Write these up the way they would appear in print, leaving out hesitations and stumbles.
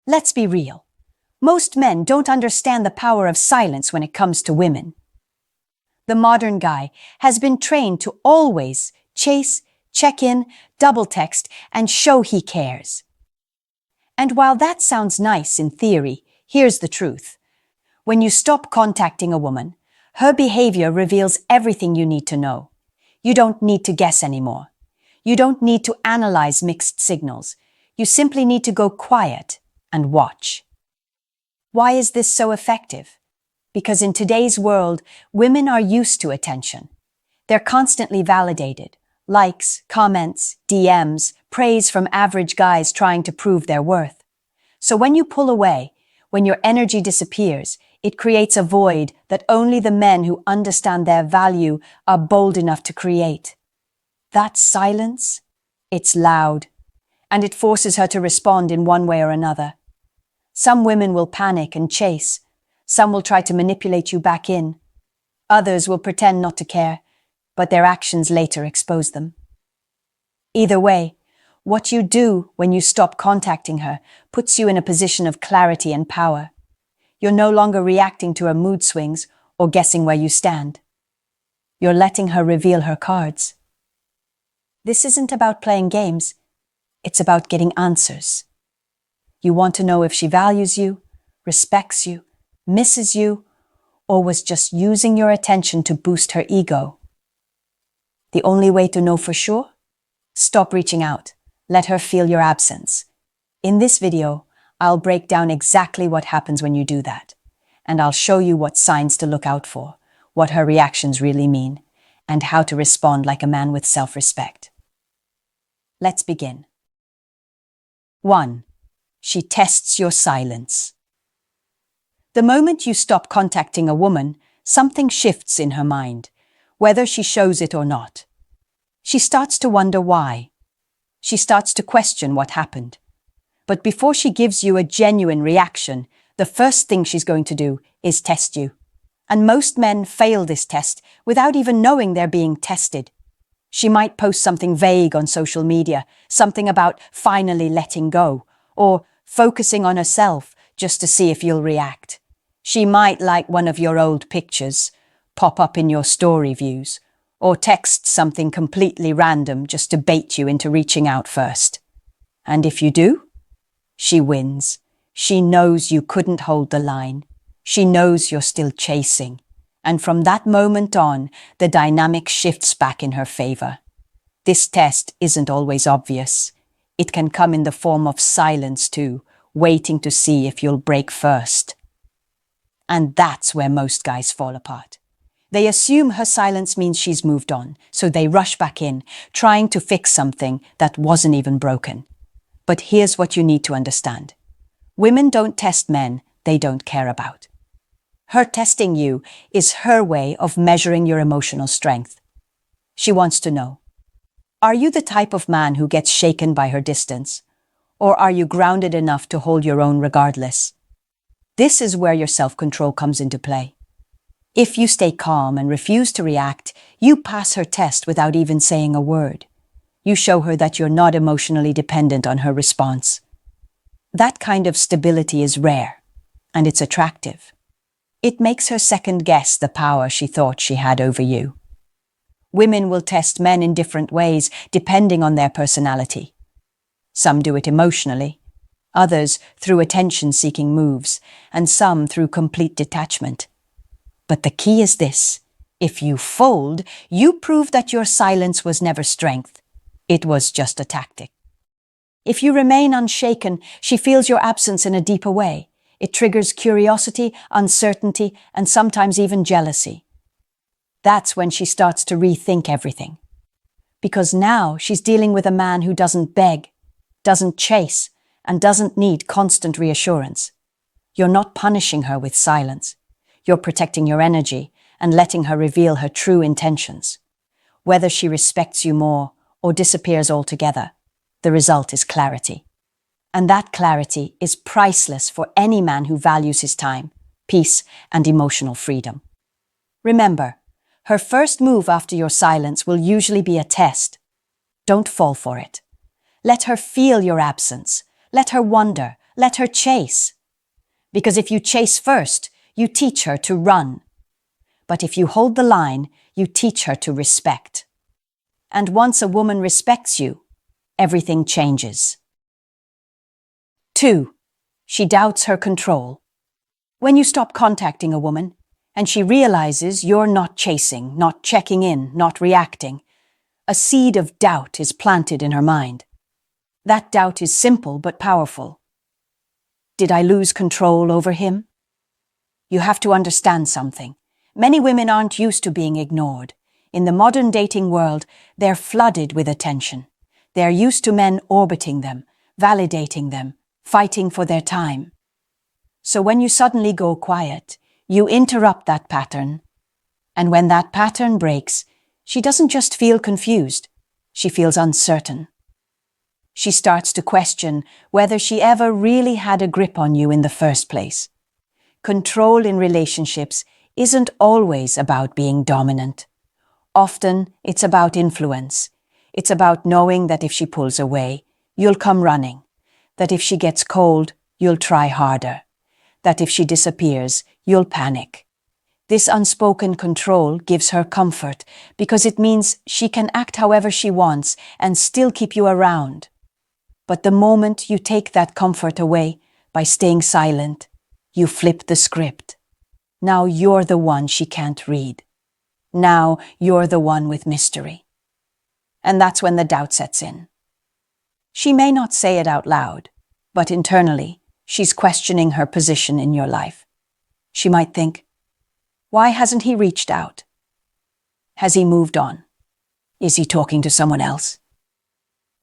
Let's be real. Most men don't understand the power of silence when it comes to women. The modern guy has been trained to always chase, check in, double text, and show he cares. And while that sounds nice in theory, here's the truth. When you stop contacting a woman, her behavior reveals everything you need to know. You don't need to guess anymore. You don't need to analyze mixed signals. You simply need to go quiet and watch. Why is this so effective? Because in today's world, women are used to attention. They're constantly validated. Likes, comments, DMs, praise from average guys trying to prove their worth. So when you pull away, when your energy disappears, it creates a void that only the men who understand their value are bold enough to create. That silence, it's loud, and it forces her to respond in one way or another. Some women will panic and chase. Some will try to manipulate you back in. Others will pretend not to care, but their actions later expose them. Either way, what you do when you stop contacting her puts you in a position of clarity and power. You're no longer reacting to her mood swings or guessing where you stand. You're letting her reveal her cards. This isn't about playing games. It's about getting answers. You want to know if she values you, respects you, misses you, or was just using your attention to boost her ego. The only way to know for sure? Stop reaching out. Let her feel your absence. In this video, I'll break down exactly what happens when you do that. And I'll show you what signs to look out for, what her reactions really mean, and how to respond like a man with self-respect. Let's begin. 1. She tests your silence. The moment you stop contacting a woman, something shifts in her mind, whether she shows it or not. She starts to wonder why. She starts to question what happened. But before she gives you a genuine reaction, the first thing she's going to do is test you. And most men fail this test without even knowing they're being tested. She might post something vague on social media, something about finally letting go, or focusing on herself just to see if you'll react. She might like one of your old pictures, pop up in your story views, or text something completely random just to bait you into reaching out first. And if you do, she wins. She knows you couldn't hold the line. She knows you're still chasing. And from that moment on, the dynamic shifts back in her favor. This test isn't always obvious. It can come in the form of silence too, waiting to see if you'll break first. And that's where most guys fall apart. They assume her silence means she's moved on, so they rush back in, trying to fix something that wasn't even broken. But here's what you need to understand. Women don't test men they don't care about. Her testing you is her way of measuring your emotional strength. She wants to know, are you the type of man who gets shaken by her distance? Or are you grounded enough to hold your own regardless? This is where your self-control comes into play. If you stay calm and refuse to react, you pass her test without even saying a word. You show her that you're not emotionally dependent on her response. That kind of stability is rare, and it's attractive. It makes her second-guess the power she thought she had over you. Women will test men in different ways depending on their personality. Some do it emotionally, others through attention-seeking moves, and some through complete detachment. But the key is this: if you fold, you prove that your silence was never strength. It was just a tactic. If you remain unshaken, she feels your absence in a deeper way. It triggers curiosity, uncertainty, and sometimes even jealousy. That's when she starts to rethink everything. Because now she's dealing with a man who doesn't beg, doesn't chase, and doesn't need constant reassurance. You're not punishing her with silence. You're protecting your energy and letting her reveal her true intentions. Whether she respects you more or disappears altogether, the result is clarity. And that clarity is priceless for any man who values his time, peace, and emotional freedom. Remember, her first move after your silence will usually be a test. Don't fall for it. Let her feel your absence. Let her wonder, let her chase. Because if you chase first, you teach her to run. But if you hold the line, you teach her to respect. And once a woman respects you, everything changes. 2. She doubts her control. When you stop contacting a woman, and she realizes you're not chasing, not checking in, not reacting, a seed of doubt is planted in her mind. That doubt is simple but powerful. Did I lose control over him? You have to understand something. Many women aren't used to being ignored. In the modern dating world, they're flooded with attention. They're used to men orbiting them, validating them, fighting for their time. So when you suddenly go quiet, you interrupt that pattern. And when that pattern breaks, she doesn't just feel confused, she feels uncertain. She starts to question whether she ever really had a grip on you in the first place. Control in relationships isn't always about being dominant. Often, it's about influence. It's about knowing that if she pulls away, you'll come running. That if she gets cold, you'll try harder. That if she disappears, you'll panic. This unspoken control gives her comfort because it means she can act however she wants and still keep you around. But the moment you take that comfort away by staying silent, you flip the script. Now you're the one she can't read. Now you're the one with mystery. And that's when the doubt sets in. She may not say it out loud, but internally, she's questioning her position in your life. She might think, why hasn't he reached out? Has he moved on? Is he talking to someone else?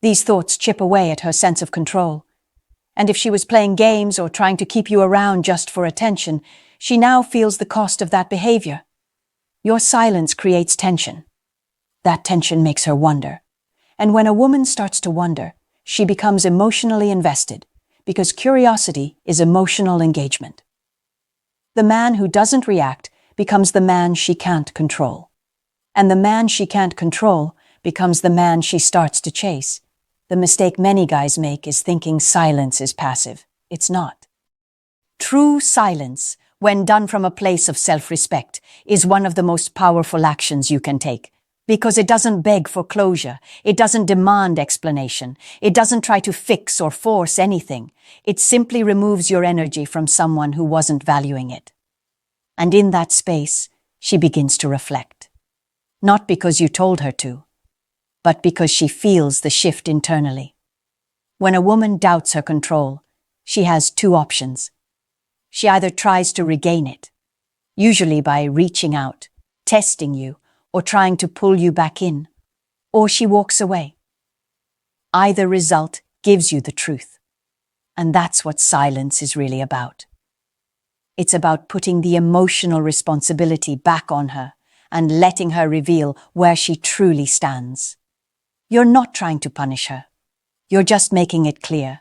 These thoughts chip away at her sense of control. And if she was playing games or trying to keep you around just for attention, she now feels the cost of that behavior. Your silence creates tension. That tension makes her wonder. And when a woman starts to wonder, she becomes emotionally invested, because curiosity is emotional engagement. The man who doesn't react becomes the man she can't control. And the man she can't control becomes the man she starts to chase. The mistake many guys make is thinking silence is passive. It's not. True silence, when done from a place of self-respect, is one of the most powerful actions you can take. Because it doesn't beg for closure, it doesn't demand explanation, it doesn't try to fix or force anything. It simply removes your energy from someone who wasn't valuing it. And in that space, she begins to reflect. Not because you told her to, but because she feels the shift internally. When a woman doubts her control, she has two options. She either tries to regain it, usually by reaching out, testing you, or trying to pull you back in, or she walks away. Either result gives you the truth. And that's what silence is really about. It's about putting the emotional responsibility back on her and letting her reveal where she truly stands. You're not trying to punish her. You're just making it clear.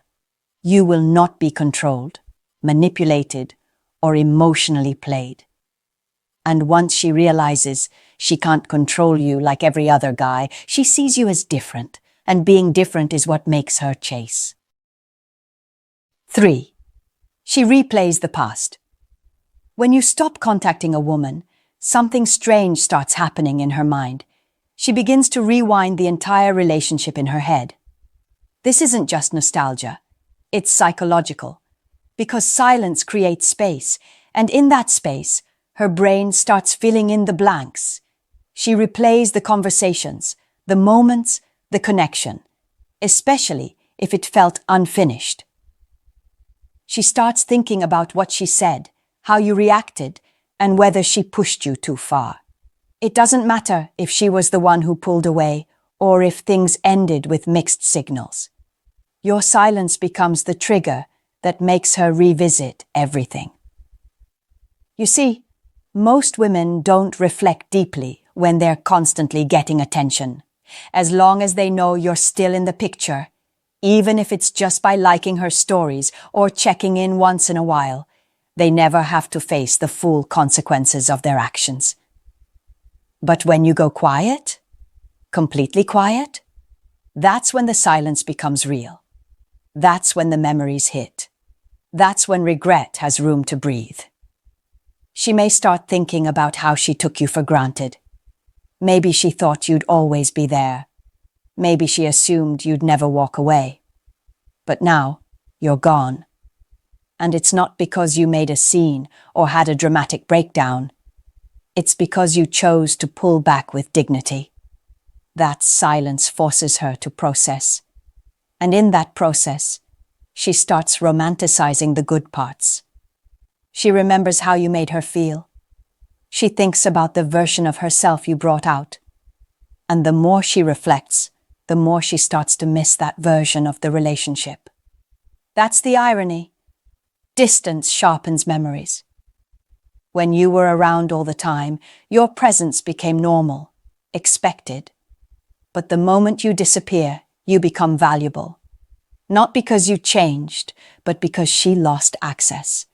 You will not be controlled, manipulated, or emotionally played. And once she realizes she can't control you like every other guy, she sees you as different, and being different is what makes her chase. 3. She replays the past. When you stop contacting a woman, something strange starts happening in her mind. She begins to rewind the entire relationship in her head. This isn't just nostalgia, it's psychological. Because silence creates space, and in that space, her brain starts filling in the blanks. She replays the conversations, the moments, the connection, especially if it felt unfinished. She starts thinking about what she said, how you reacted, and whether she pushed you too far. It doesn't matter if she was the one who pulled away or if things ended with mixed signals. Your silence becomes the trigger that makes her revisit everything. You see, most women don't reflect deeply when they're constantly getting attention. As long as they know you're still in the picture, even if it's just by liking her stories or checking in once in a while, they never have to face the full consequences of their actions. But when you go quiet, completely quiet, that's when the silence becomes real. That's when the memories hit. That's when regret has room to breathe. She may start thinking about how she took you for granted. Maybe she thought you'd always be there. Maybe she assumed you'd never walk away. But now, you're gone. And it's not because you made a scene or had a dramatic breakdown. It's because you chose to pull back with dignity. That silence forces her to process. And in that process, she starts romanticizing the good parts. She remembers how you made her feel. She thinks about the version of herself you brought out. And the more she reflects, the more she starts to miss that version of the relationship. That's the irony. Distance sharpens memories. When you were around all the time, your presence became normal, expected. But the moment you disappear, you become valuable. Not because you changed, but because she lost access.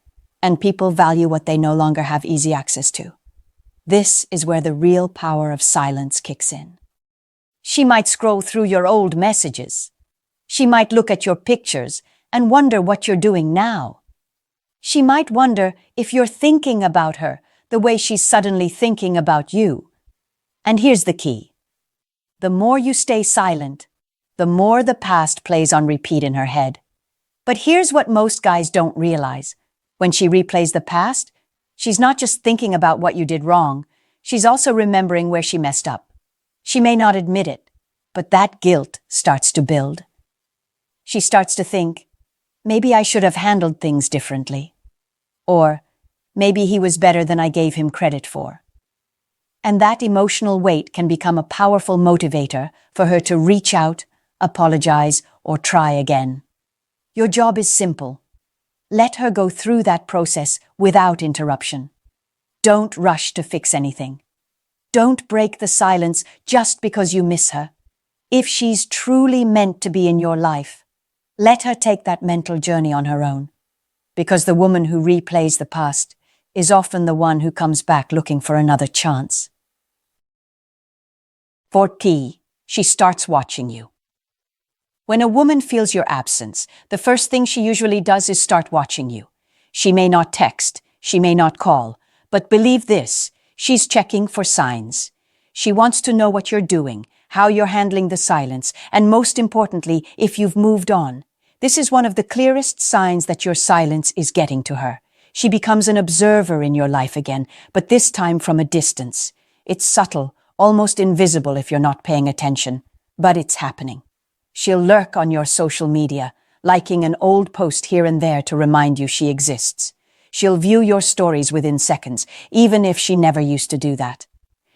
And people value what they no longer have easy access to. This is where the real power of silence kicks in. She might scroll through your old messages. She might look at your pictures and wonder what you're doing now. She might wonder if you're thinking about her the way she's suddenly thinking about you. And here's the key. The more you stay silent, the more the past plays on repeat in her head. But here's what most guys don't realize. When she replays the past, she's not just thinking about what you did wrong, she's also remembering where she messed up. She may not admit it, but that guilt starts to build. She starts to think, maybe I should have handled things differently. Or, maybe he was better than I gave him credit for. And that emotional weight can become a powerful motivator for her to reach out, apologize, or try again. Your job is simple. Let her go through that process without interruption. Don't rush to fix anything. Don't break the silence just because you miss her. If she's truly meant to be in your life, let her take that mental journey on her own. Because the woman who replays the past is often the one who comes back looking for another chance. For T, she starts watching you. When a woman feels your absence, the first thing she usually does is start watching you. She may not text, she may not call, but believe this, she's checking for signs. She wants to know what you're doing, how you're handling the silence, and most importantly, if you've moved on. This is one of the clearest signs that your silence is getting to her. She becomes an observer in your life again, but this time from a distance. It's subtle, almost invisible if you're not paying attention, but it's happening. She'll lurk on your social media, liking an old post here and there to remind you she exists. She'll view your stories within seconds, even if she never used to do that.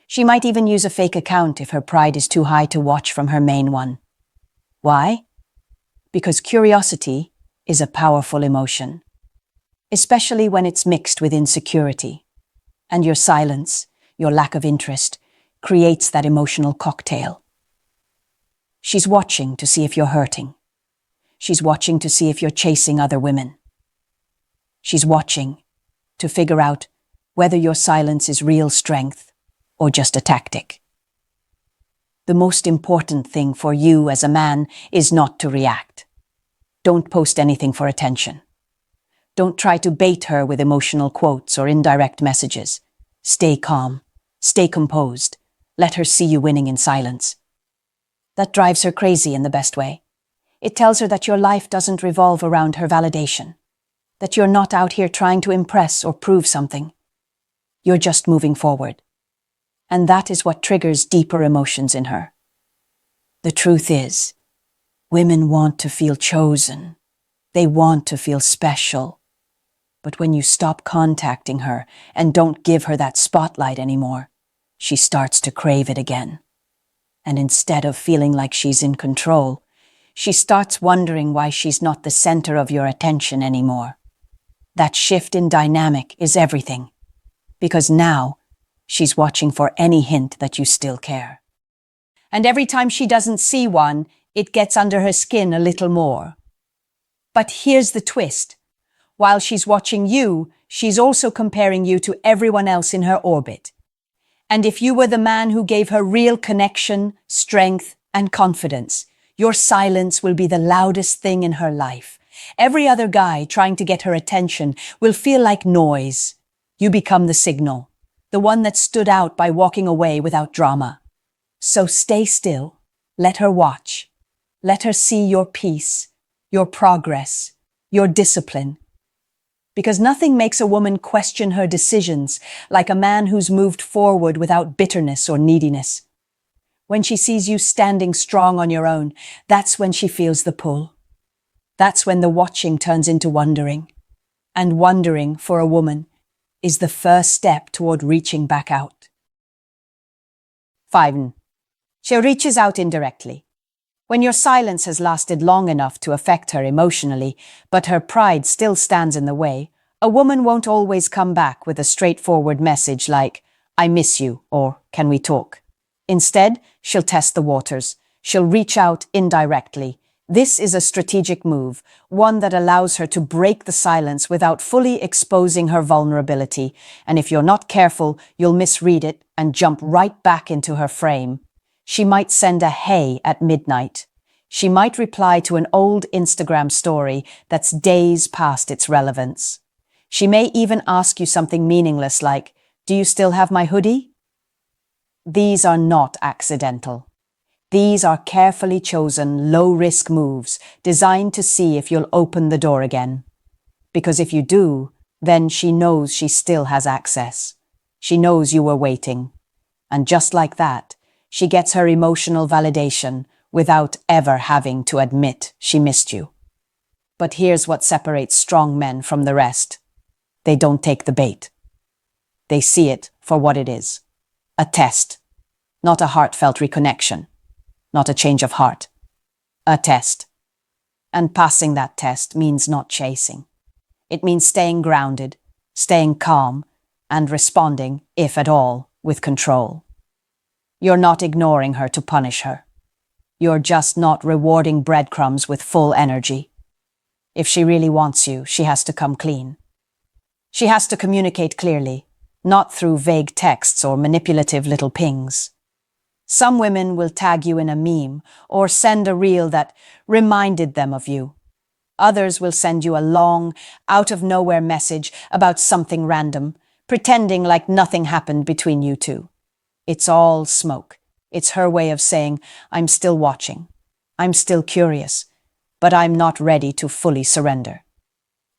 She might even use a fake account if her pride is too high to watch from her main one. Why? Because curiosity is a powerful emotion, especially when it's mixed with insecurity. And your silence, your lack of interest, creates that emotional cocktail. She's watching to see if you're hurting. She's watching to see if you're chasing other women. She's watching to figure out whether your silence is real strength or just a tactic. The most important thing for you as a man is not to react. Don't post anything for attention. Don't try to bait her with emotional quotes or indirect messages. Stay calm. Stay composed. Let her see you winning in silence. That drives her crazy in the best way. It tells her that your life doesn't revolve around her validation, that you're not out here trying to impress or prove something. You're just moving forward. And that is what triggers deeper emotions in her. The truth is, women want to feel chosen. They want to feel special. But when you stop contacting her and don't give her that spotlight anymore, she starts to crave it again. And instead of feeling like she's in control, she starts wondering why she's not the center of your attention anymore. That shift in dynamic is everything, because now she's watching for any hint that you still care. And every time she doesn't see one, it gets under her skin a little more. But here's the twist. While she's watching you, she's also comparing you to everyone else in her orbit. And if you were the man who gave her real connection, strength, and confidence, your silence will be the loudest thing in her life. Every other guy trying to get her attention will feel like noise. You become the signal, the one that stood out by walking away without drama. So stay still. Let her watch. Let her see your peace, your progress, your discipline. Because nothing makes a woman question her decisions like a man who's moved forward without bitterness or neediness. When she sees you standing strong on your own, that's when she feels the pull. That's when the watching turns into wondering. And wondering, for a woman, is the first step toward reaching back out. 5. She reaches out indirectly. When your silence has lasted long enough to affect her emotionally, but her pride still stands in the way, a woman won't always come back with a straightforward message like, "I miss you," or "Can we talk?" Instead, she'll test the waters. She'll reach out indirectly. This is a strategic move, one that allows her to break the silence without fully exposing her vulnerability. And if you're not careful, you'll misread it and jump right back into her frame. She might send a "hey" at midnight. She might reply to an old Instagram story that's days past its relevance. She may even ask you something meaningless like, "Do you still have my hoodie?" These are not accidental. These are carefully chosen, low-risk moves designed to see if you'll open the door again. Because if you do, then she knows she still has access. She knows you were waiting. And just like that, she gets her emotional validation without ever having to admit she missed you. But here's what separates strong men from the rest. They don't take the bait. They see it for what it is. A test, not a heartfelt reconnection, not a change of heart. A test. And passing that test means not chasing. It means staying grounded, staying calm, and responding, if at all, with control. You're not ignoring her to punish her. You're just not rewarding breadcrumbs with full energy. If she really wants you, she has to come clean. She has to communicate clearly, not through vague texts or manipulative little pings. Some women will tag you in a meme or send a reel that reminded them of you. Others will send you a long, out-of-nowhere message about something random, pretending like nothing happened between you two. It's all smoke. It's her way of saying, "I'm still watching. I'm still curious, but I'm not ready to fully surrender."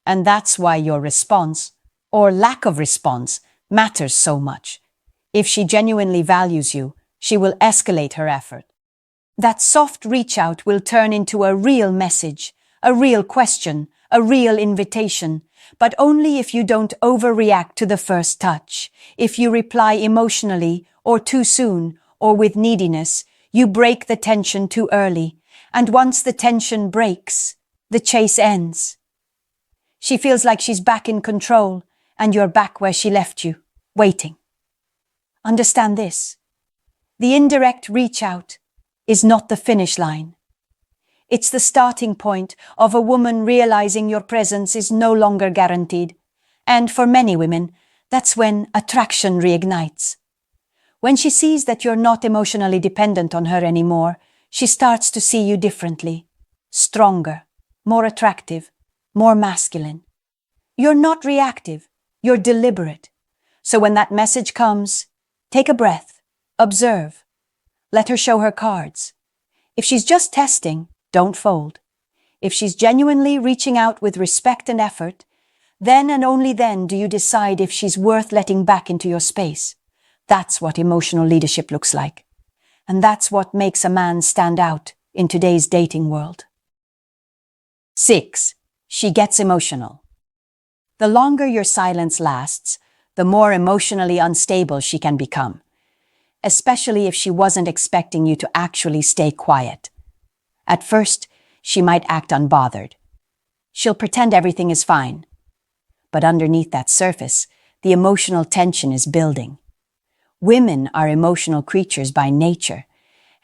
And that's why your response, or lack of response, matters so much. If she genuinely values you, she will escalate her effort. That soft reach out will turn into a real message, a real question, a real invitation, but only if you don't overreact to the first touch. If you reply emotionally, or too soon, or with neediness, you break the tension too early, and once the tension breaks, the chase ends. She feels like she's back in control, and you're back where she left you, waiting. Understand this. The indirect reach out is not the finish line. It's the starting point of a woman realizing your presence is no longer guaranteed. And for many women, that's when attraction reignites. When she sees that you're not emotionally dependent on her anymore, she starts to see you differently, stronger, more attractive, more masculine. You're not reactive, you're deliberate. So when that message comes, take a breath, observe, let her show her cards. If she's just testing, don't fold. If she's genuinely reaching out with respect and effort, then and only then do you decide if she's worth letting back into your space. That's what emotional leadership looks like. And that's what makes a man stand out in today's dating world. 6. She gets emotional. The longer your silence lasts, the more emotionally unstable she can become, especially if she wasn't expecting you to actually stay quiet. At first, she might act unbothered. She'll pretend everything is fine. But underneath that surface, the emotional tension is building. Women are emotional creatures by nature,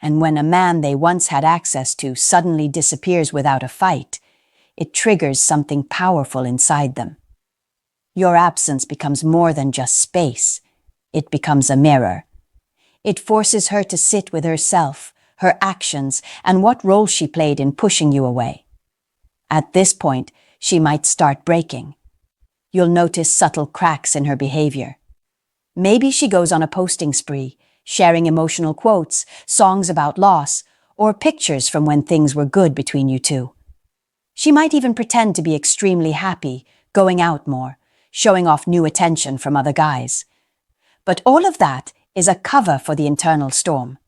and when a man they once had access to suddenly disappears without a fight, it triggers something powerful inside them. Your absence becomes more than just space. It becomes a mirror. It forces her to sit with herself, her actions, and what role she played in pushing you away. At this point, she might start breaking. You'll notice subtle cracks in her behavior. Maybe she goes on a posting spree, sharing emotional quotes, songs about loss, or pictures from when things were good between you two. She might even pretend to be extremely happy, going out more, showing off new attention from other guys. But all of that is a cover for the internal storm.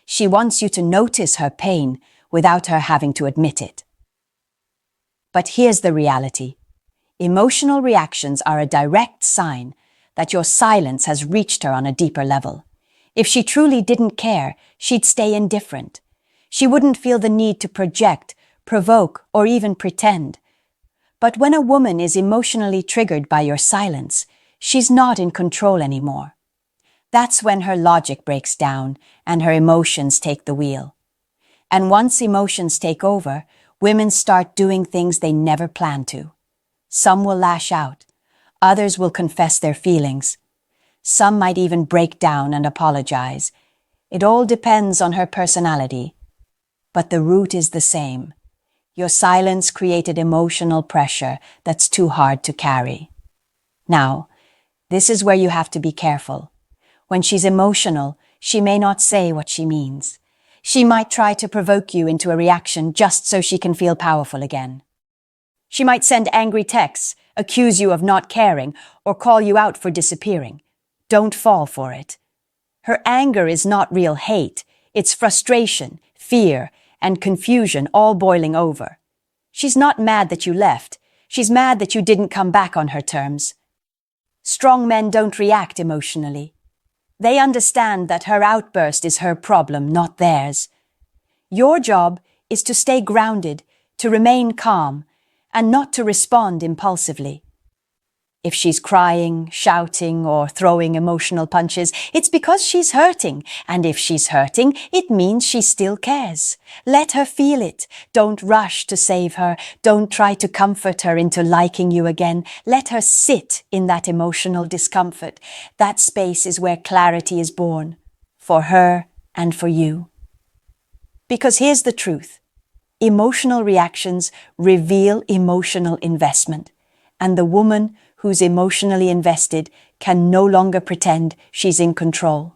She wants you to notice her pain without her having to admit it. But here's the reality. Emotional reactions are a direct sign that your silence has reached her on a deeper level. If she truly didn't care, she'd stay indifferent. She wouldn't feel the need to project, provoke, or even pretend. But when a woman is emotionally triggered by your silence, she's not in control anymore. That's when her logic breaks down and her emotions take the wheel. And once emotions take over, women start doing things they never planned to. Some will lash out. Others will confess their feelings. Some might even break down and apologize. It all depends on her personality. But the root is the same. Your silence created emotional pressure that's too hard to carry. Now, this is where you have to be careful. When she's emotional, she may not say what she means. She might try to provoke you into a reaction just so she can feel powerful again. She might send angry texts, accuse you of not caring, or call you out for disappearing. Don't fall for it. Her anger is not real hate. It's frustration, fear, and confusion all boiling over. She's not mad that you left. She's mad that you didn't come back on her terms. Strong men don't react emotionally. They understand that her outburst is her problem, not theirs. Your job is to stay grounded, to remain calm, and not to respond impulsively. If she's crying, shouting, or throwing emotional punches, it's because she's hurting. And if she's hurting, it means she still cares. Let her feel it. Don't rush to save her. Don't try to comfort her into liking you again. Let her sit in that emotional discomfort. That space is where clarity is born, for her and for you. Because here's the truth. Emotional reactions reveal emotional investment, and the woman who's emotionally invested can no longer pretend she's in control.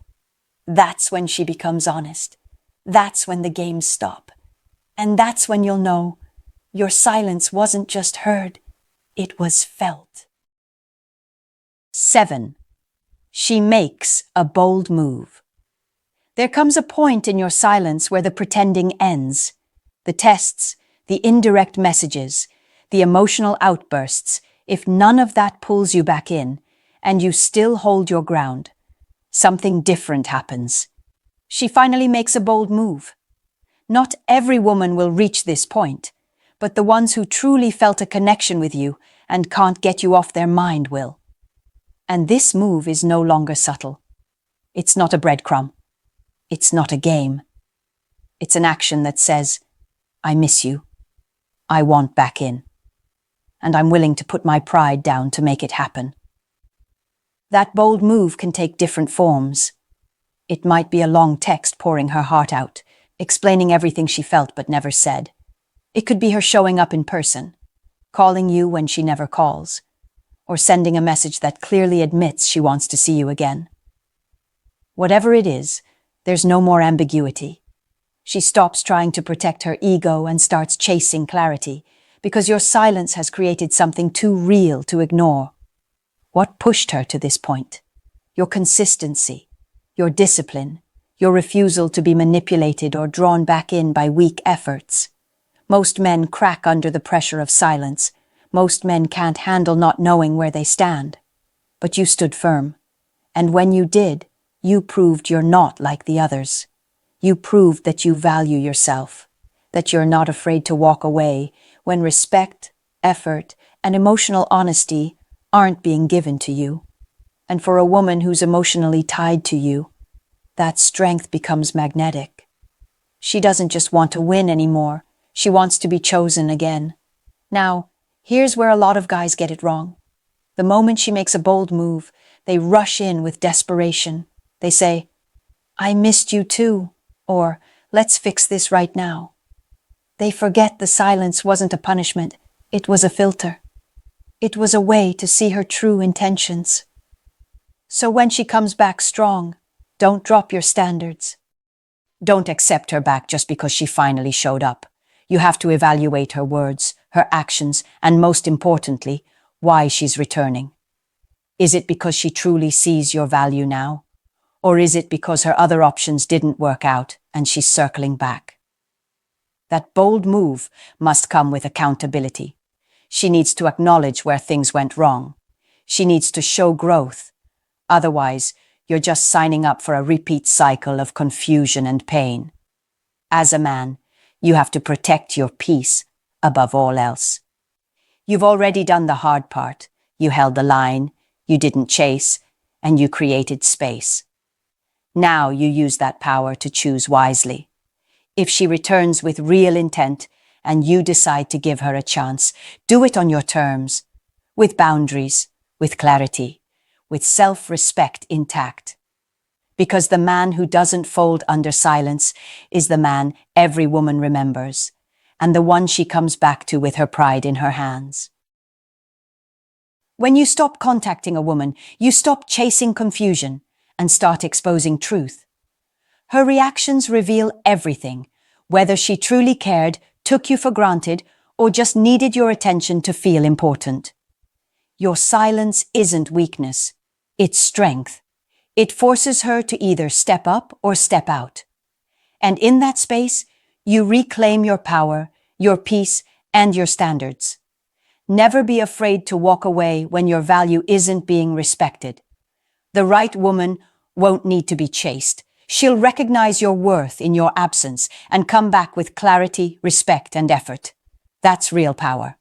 That's when she becomes honest. That's when the games stop. And that's when you'll know your silence wasn't just heard, it was felt. 7. She makes a bold move. There comes a point in your silence where the pretending ends. The tests, the indirect messages, the emotional outbursts, if none of that pulls you back in, and you still hold your ground, something different happens. She finally makes a bold move. Not every woman will reach this point, but the ones who truly felt a connection with you and can't get you off their mind will. And this move is no longer subtle. It's not a breadcrumb. It's not a game. It's an action that says, I miss you. I want back in. And I'm willing to put my pride down to make it happen. That bold move can take different forms. It might be a long text pouring her heart out, explaining everything she felt but never said. It could be her showing up in person, calling you when she never calls, or sending a message that clearly admits she wants to see you again. Whatever it is, there's no more ambiguity. She stops trying to protect her ego and starts chasing clarity, because your silence has created something too real to ignore. What pushed her to this point? Your consistency, your discipline, your refusal to be manipulated or drawn back in by weak efforts. Most men crack under the pressure of silence. Most men can't handle not knowing where they stand. But you stood firm. And when you did, you proved you're not like the others. You proved that you value yourself, that you're not afraid to walk away when respect, effort, and emotional honesty aren't being given to you. And for a woman who's emotionally tied to you, that strength becomes magnetic. She doesn't just want to win anymore. She wants to be chosen again. Now, here's where a lot of guys get it wrong. The moment she makes a bold move, they rush in with desperation. They say, I missed you too, or let's fix this right now. They forget the silence wasn't a punishment, it was a filter. It was a way to see her true intentions. So when she comes back strong, don't drop your standards. Don't accept her back just because she finally showed up. You have to evaluate her words, her actions, and most importantly, why she's returning. Is it because she truly sees your value now? Or is it because her other options didn't work out and she's circling back? That bold move must come with accountability. She needs to acknowledge where things went wrong. She needs to show growth. Otherwise, you're just signing up for a repeat cycle of confusion and pain. As a man, you have to protect your peace above all else. You've already done the hard part. You held the line, you didn't chase, and you created space. Now you use that power to choose wisely. If she returns with real intent and you decide to give her a chance, do it on your terms, with boundaries, with clarity, with self-respect intact. Because the man who doesn't fold under silence is the man every woman remembers, and the one she comes back to with her pride in her hands. When you stop contacting a woman, you stop chasing confusion and start exposing truth. Her reactions reveal everything, whether she truly cared, took you for granted, or just needed your attention to feel important. Your silence isn't weakness, it's strength. It forces her to either step up or step out. And in that space, you reclaim your power, your peace, and your standards. Never be afraid to walk away when your value isn't being respected. The right woman won't need to be chased. She'll recognize your worth in your absence and come back with clarity, respect, and effort. That's real power.